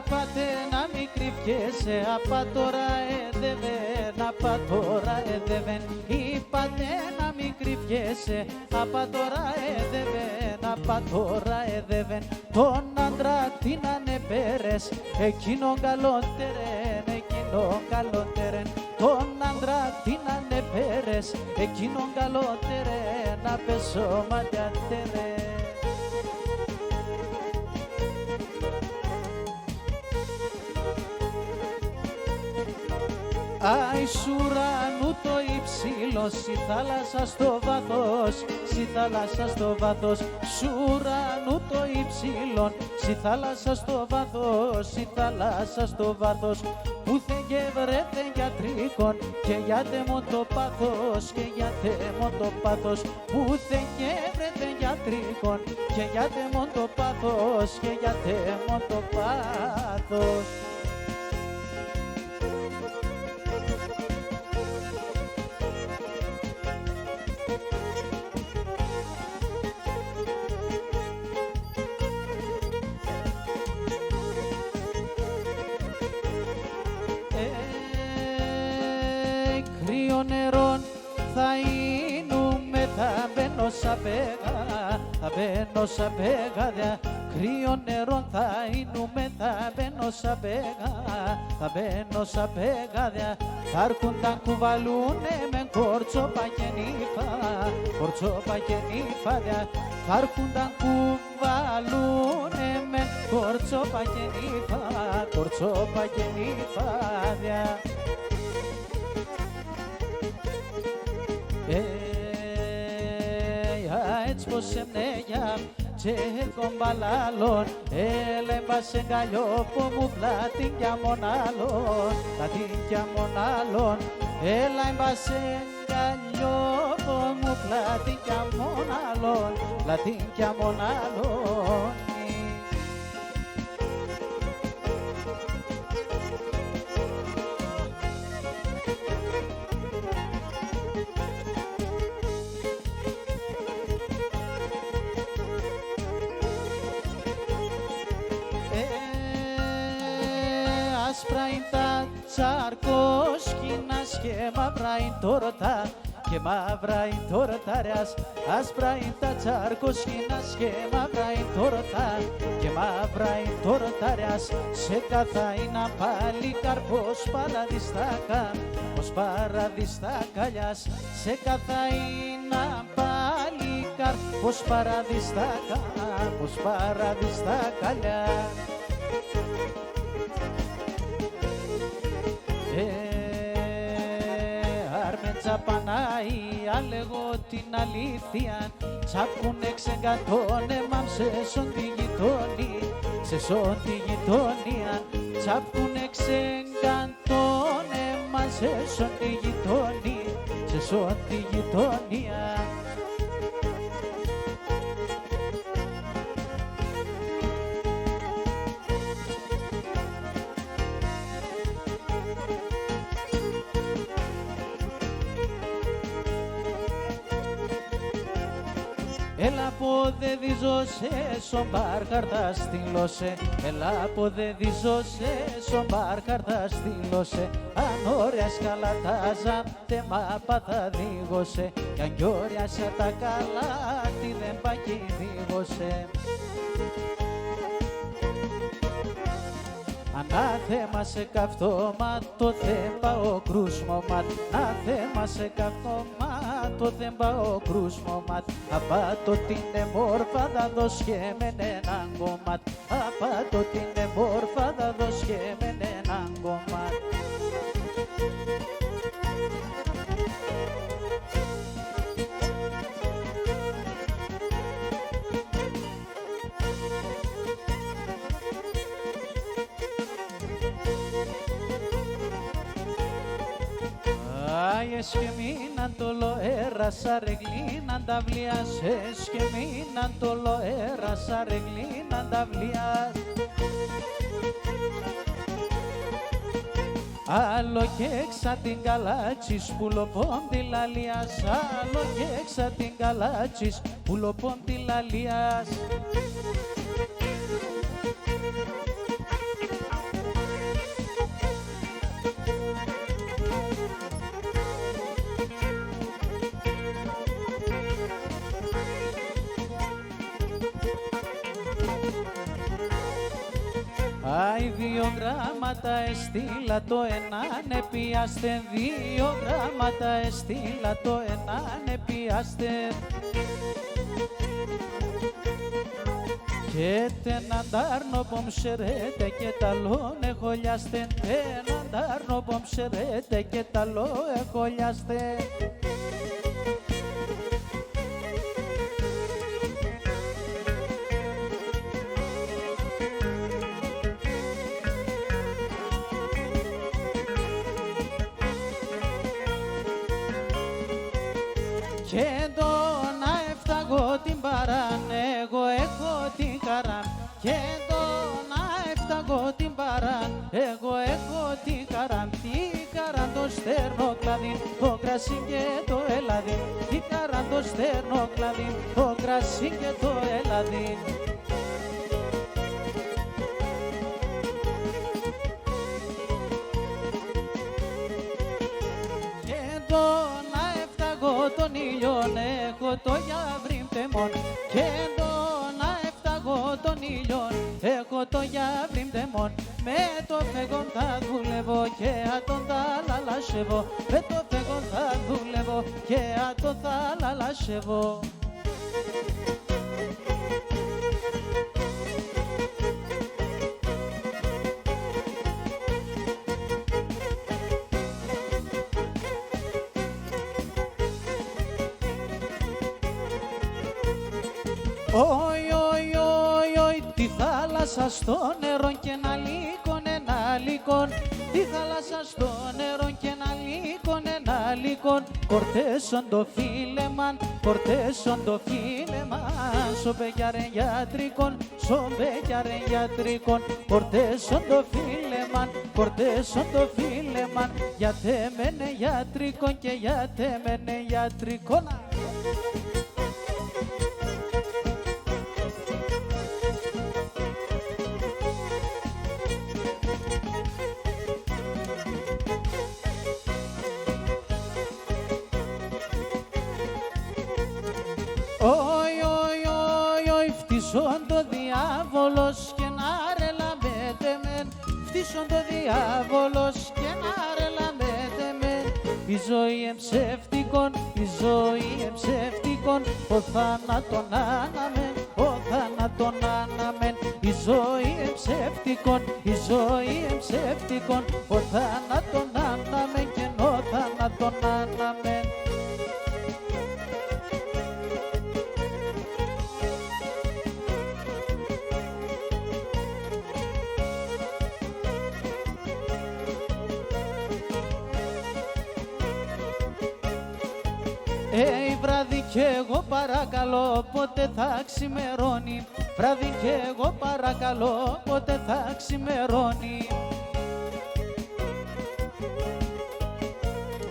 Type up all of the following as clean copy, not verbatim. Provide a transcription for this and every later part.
πάτε να μην κρυφιέσαι, απά τώρα εδεβεν, απά τώρα εδεβεν. Είπατε να μην κρυφιέσαι, απά τώρα εδεβεν, απά τώρα εδεβεν. Τον άντρα την ανεπέρες, εκείνον καλότερεν, εκείνον καλότερεν. Τον άντρα την ανεπέρες, εκείνον καλότερεν, να πέσω ματιάτερεν. Άι σ' ουρανού το υψηλό, σι θάλασσα στο βάθος, σι θάλασσα στο βάθος. Σ' ουρανού το υψηλό, σι θάλασσα στο βάθος, σι θάλασσα στο βάθος. Πούθεν και βρέθεν γιατρίκον και γιάτε μου το πάθος, και γιάτε μου το πάθος. Πούθεν και βρέθεν γιατρίκον και γιάτε μου το πάθος, και γιάτε μου το πάθος. Κρύο νερόν θα είνουμε, θα μπαίνω σαν πέγα, θα μπαίνω σαν πέγα. Κρύο νερόν θα είνουμε, θα μπαίνω σαν πέγα, θα μπαίνω σαν πέγα. Θα έρχουν τα κουβαλούνε με κορτσόπα και νύφα, κορτσόπα και νύφα. Θα έρχουν τα κουβαλούνε με κορτσόπα και νύφα, κορτσόπα και νύφα. Έτσι πως εμνέγια και κομπαλάλων, έλα εμπάσε γκαλιόπο μου πλάτην κι αμονάλων, πλάτην κι αμονάλων. Έλα εμπάσε γκαλιόπο μου πλάτην κι αμονάλων, πλάτην κι αμονάλων. Άσπρα είναι τα τσαρκόσκινας και μαύρα είναι τόρτα, και μαύρα είναι τόρτα ρεάς. Άσπρα είναι τα τσαρκόσκινας και μαύρα είναι τόρτα, και μαύρα είναι τόρτα ρεάς. Σε καθαίνα πάλι καρπός παραδιστάκα, πως παραδιστάκαλιας. Σε καθαίνα πάλι καρπός παραδιστάκα, πως παραδιστάκαλιας. Άρμεντσα πανάει, αλεγώ την αλήθεια. Τσάπουνε ξεγκατώνε, μαμ σε σον τη γειτόνι, σε σον τη γειτόνια. Τσάπουνε ξεγκατώνε, μαμ σε σον τη γειτόνι, σε σον τη γειτόνια. Έλα ποδεδίζω σε σομπάρ καρτά στήλωσε, έλα ποδεδίζω σε σομπάρ καρτά στήλωσε. Αν όρια σκαλατάζα τε μάπα θα δίγωσε, κι αν κι όρια σε τα καλά τι δεν πακί δίγωσε. Ανάθεμα σε καυτώμα το θέμπα ο κρούσμωμα, ανάθεμα σε καυτώμα το θέμπα ο κρούσμωμα. Απάτω την εμόρφα θα δώσ' και με έναν κομμάτ, απάτω την εμόρφα θα δώσ' και με έναν κομμάτ. Εσκεμίναν το λοέρασα ρεγλίναν τα βλιάς, εσκεμίναν το λοέρασα ρεγλίναν τα βλιάς. Άλλο και έξα την καλάτσις πουλοπόντι λαλίας, άλλο και έξα την καλάτσις πουλοπόντι λαλίας. Άι, 2 γράμματα εστίλα το έναν επιάστε, 2 γράμματα εστίλα το έναν επιάστε. Και τέναν τάρνο πομψερέτε και ταλό εχολιάστε, τέναν τάρνο πομψερέτε και ταλό εχολιάστε. Και να έφταγω την παράν, εγώ έχω την καράν. Και να έφταγω την παράν, εγώ έχω την καράν. Τι καράν το στέρνο κλαδί, το κρασί και το ελαδί. Τι καράν το στέρνο κλαδί, το κρασί και το ελαδί. Τον ήλιον έχω το γιαβρίμ τεμόν. Και να έφταγω τον ήλιον έχω το γιαβρίμ τεμόν. Με το φεγγόν θα δουλεύω και ατον θα λαλασεύω. Με το φεγγόν θα δουλεύω και ατον θα λαλασεύω. Όι, όι, όι, όι, τη θάλασσα στο νερό και ένα λύκον, ένα λύκον. Τη θάλασσα στο νερό και ένα λύκον, ένα λύκον. Κορτέσον το φίλεμαν, κορτέσον το φίλεμαν. Σομπεκιάρεν γιατρικον, σομπεκιάρεν γιατρικον. Κορτέσον το φίλεμαν, κορτέσον το φίλεμαν. Γιατεμένε γιατρικον και γιατεμένε γιατρικον. Όι, όι, όι, όι, φτύσον το διάβολος και να ρελαμέτε μεν. Φτύσον το διάβολος και να ρελαμέτε μεν. Η ζωή εμψεύτικον, η ζωή εμψεύτικον. Ο θάνατον άναμεν, ο θάνατον άναμεν. Η ζωή εμψεύτικον, η ζωή εμψεύτικον. Ο θάνατον άναμεν και ο θάνατον άναμεν. Βράδυ κι εγώ παρακαλώ πότε θα ξημερώνει. Βράδυ κι εγώ παρακαλώ πότε θα ξημερώνει.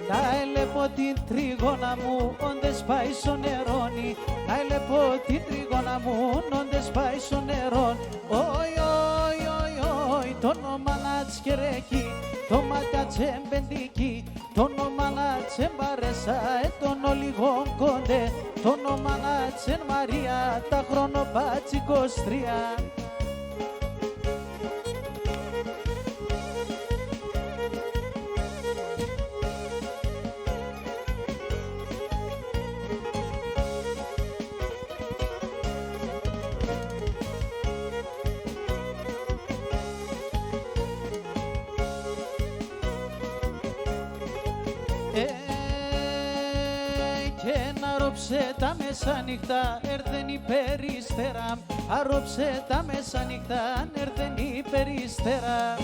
Να ελεπώ την τρίγωνα μου όντες πάει στο νερόνι. Να ελεπώ την τρίγωνα μου όντες πάει στο νερόν. Όι, όι, όι, όι, το όνομα να τσκερέκει, το μάτια τσεμπεντική. Το όνομα να τσεμπαρέσα, τον ολιγόν κοντέ. Το όνομα να τσεν Μαρία, τα χρονοπάτσι 23. Και να ρώψε τα μεσάνυχτα, έρθεν η περιστέρα. Αρρώψε τα μεσάνυχτα, έρθεν η περιστέρα.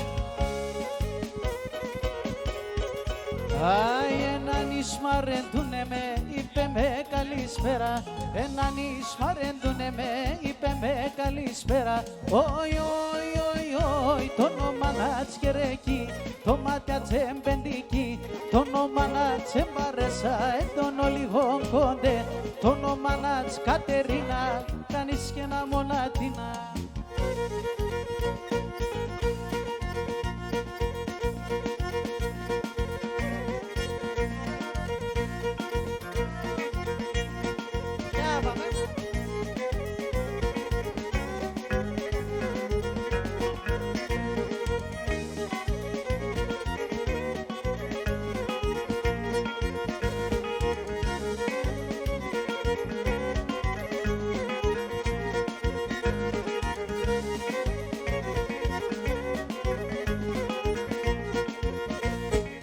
Άι, έναν ισμαρέντουνε με, είπε με καλησπέρα. Έναν ισμαρέντουνε με, είπε με καλησπέρα. Όι, όι, όι, όι, το όνομα να τσκερέκει, το μάτια τσεμπεντική. Το όνομα να τσεμπαρέσα, τον ολιγόν κοντέ. Το όνομα να τσκατερίνα, κάνεις και ένα μονατίνα.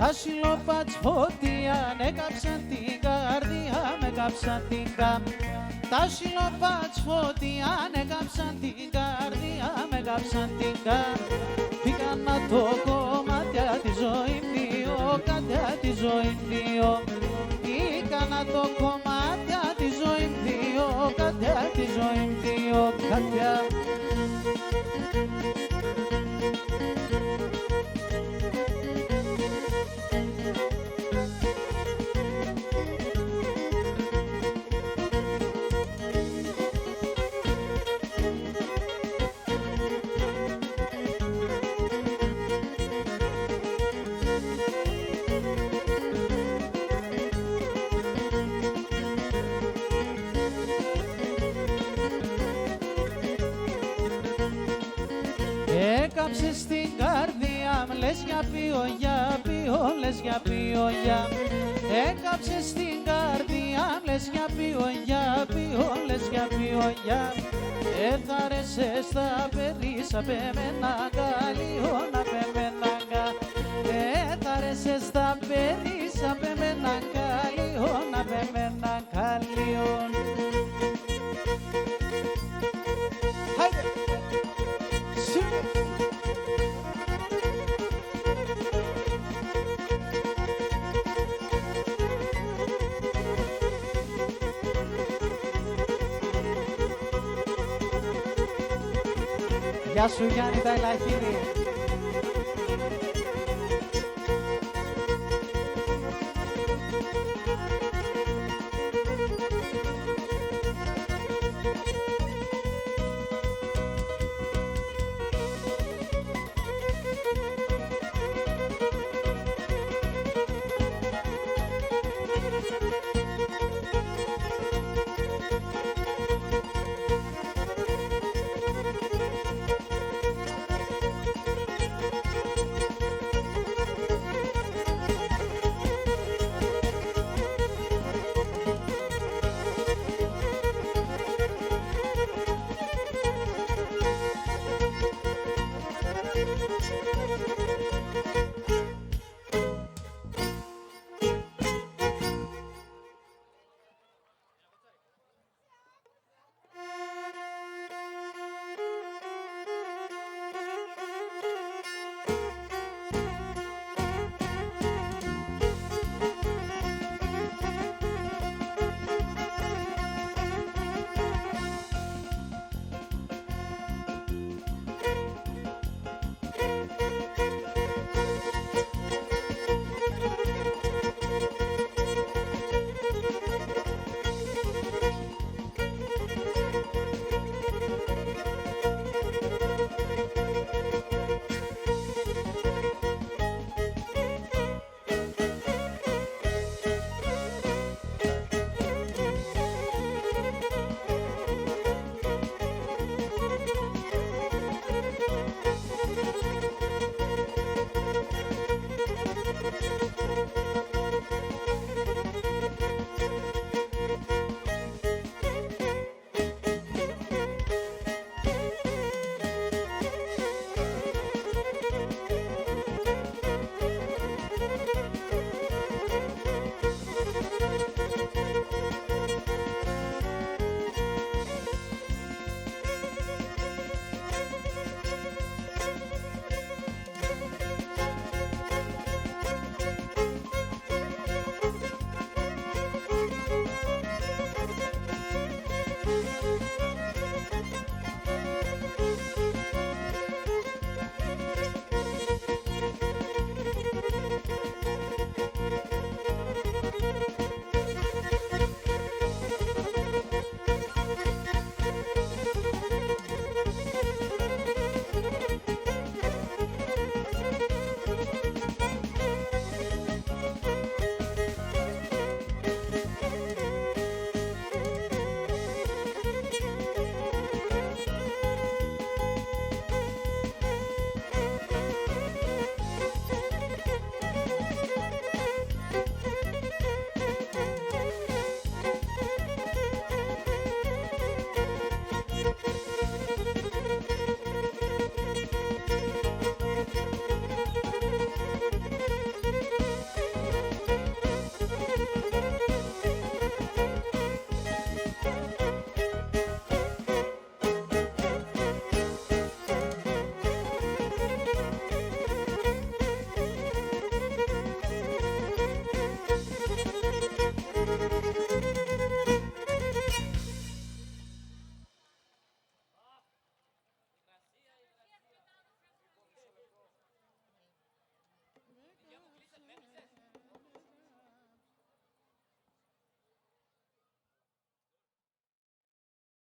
Τα σιλοπάτς φωτιά έκαψαν την καρδιά, με κάψαν την καρδιά. Τα σιλοπάτς φωτιά έκαψαν την καρδιά, με κάψαν την καρδιά. Πήγαν να το κομμάτια τη ζωή δύο, κάτια τη ζωή δύο. Πήγαν να το κομμάτια τη ζωή δύο, κάτια τη ζωή δύο, κάτια. Έκαψες στην καρδιά μ, λες για ποιο, για ποιο, λες για ποιο, για. Έκαψες στην καρδιά μ, λες για ποιο, για ποιο, λες για ποιο, για. Έθαρεσες τα περίσα πεμένα καλιώνα, πεμένα κα. Έθαρεσες τα περίσα πεμένα καλιώνα, πεμένα καλιών. Γεια σου Γιάννη Ταϊλαχίδη.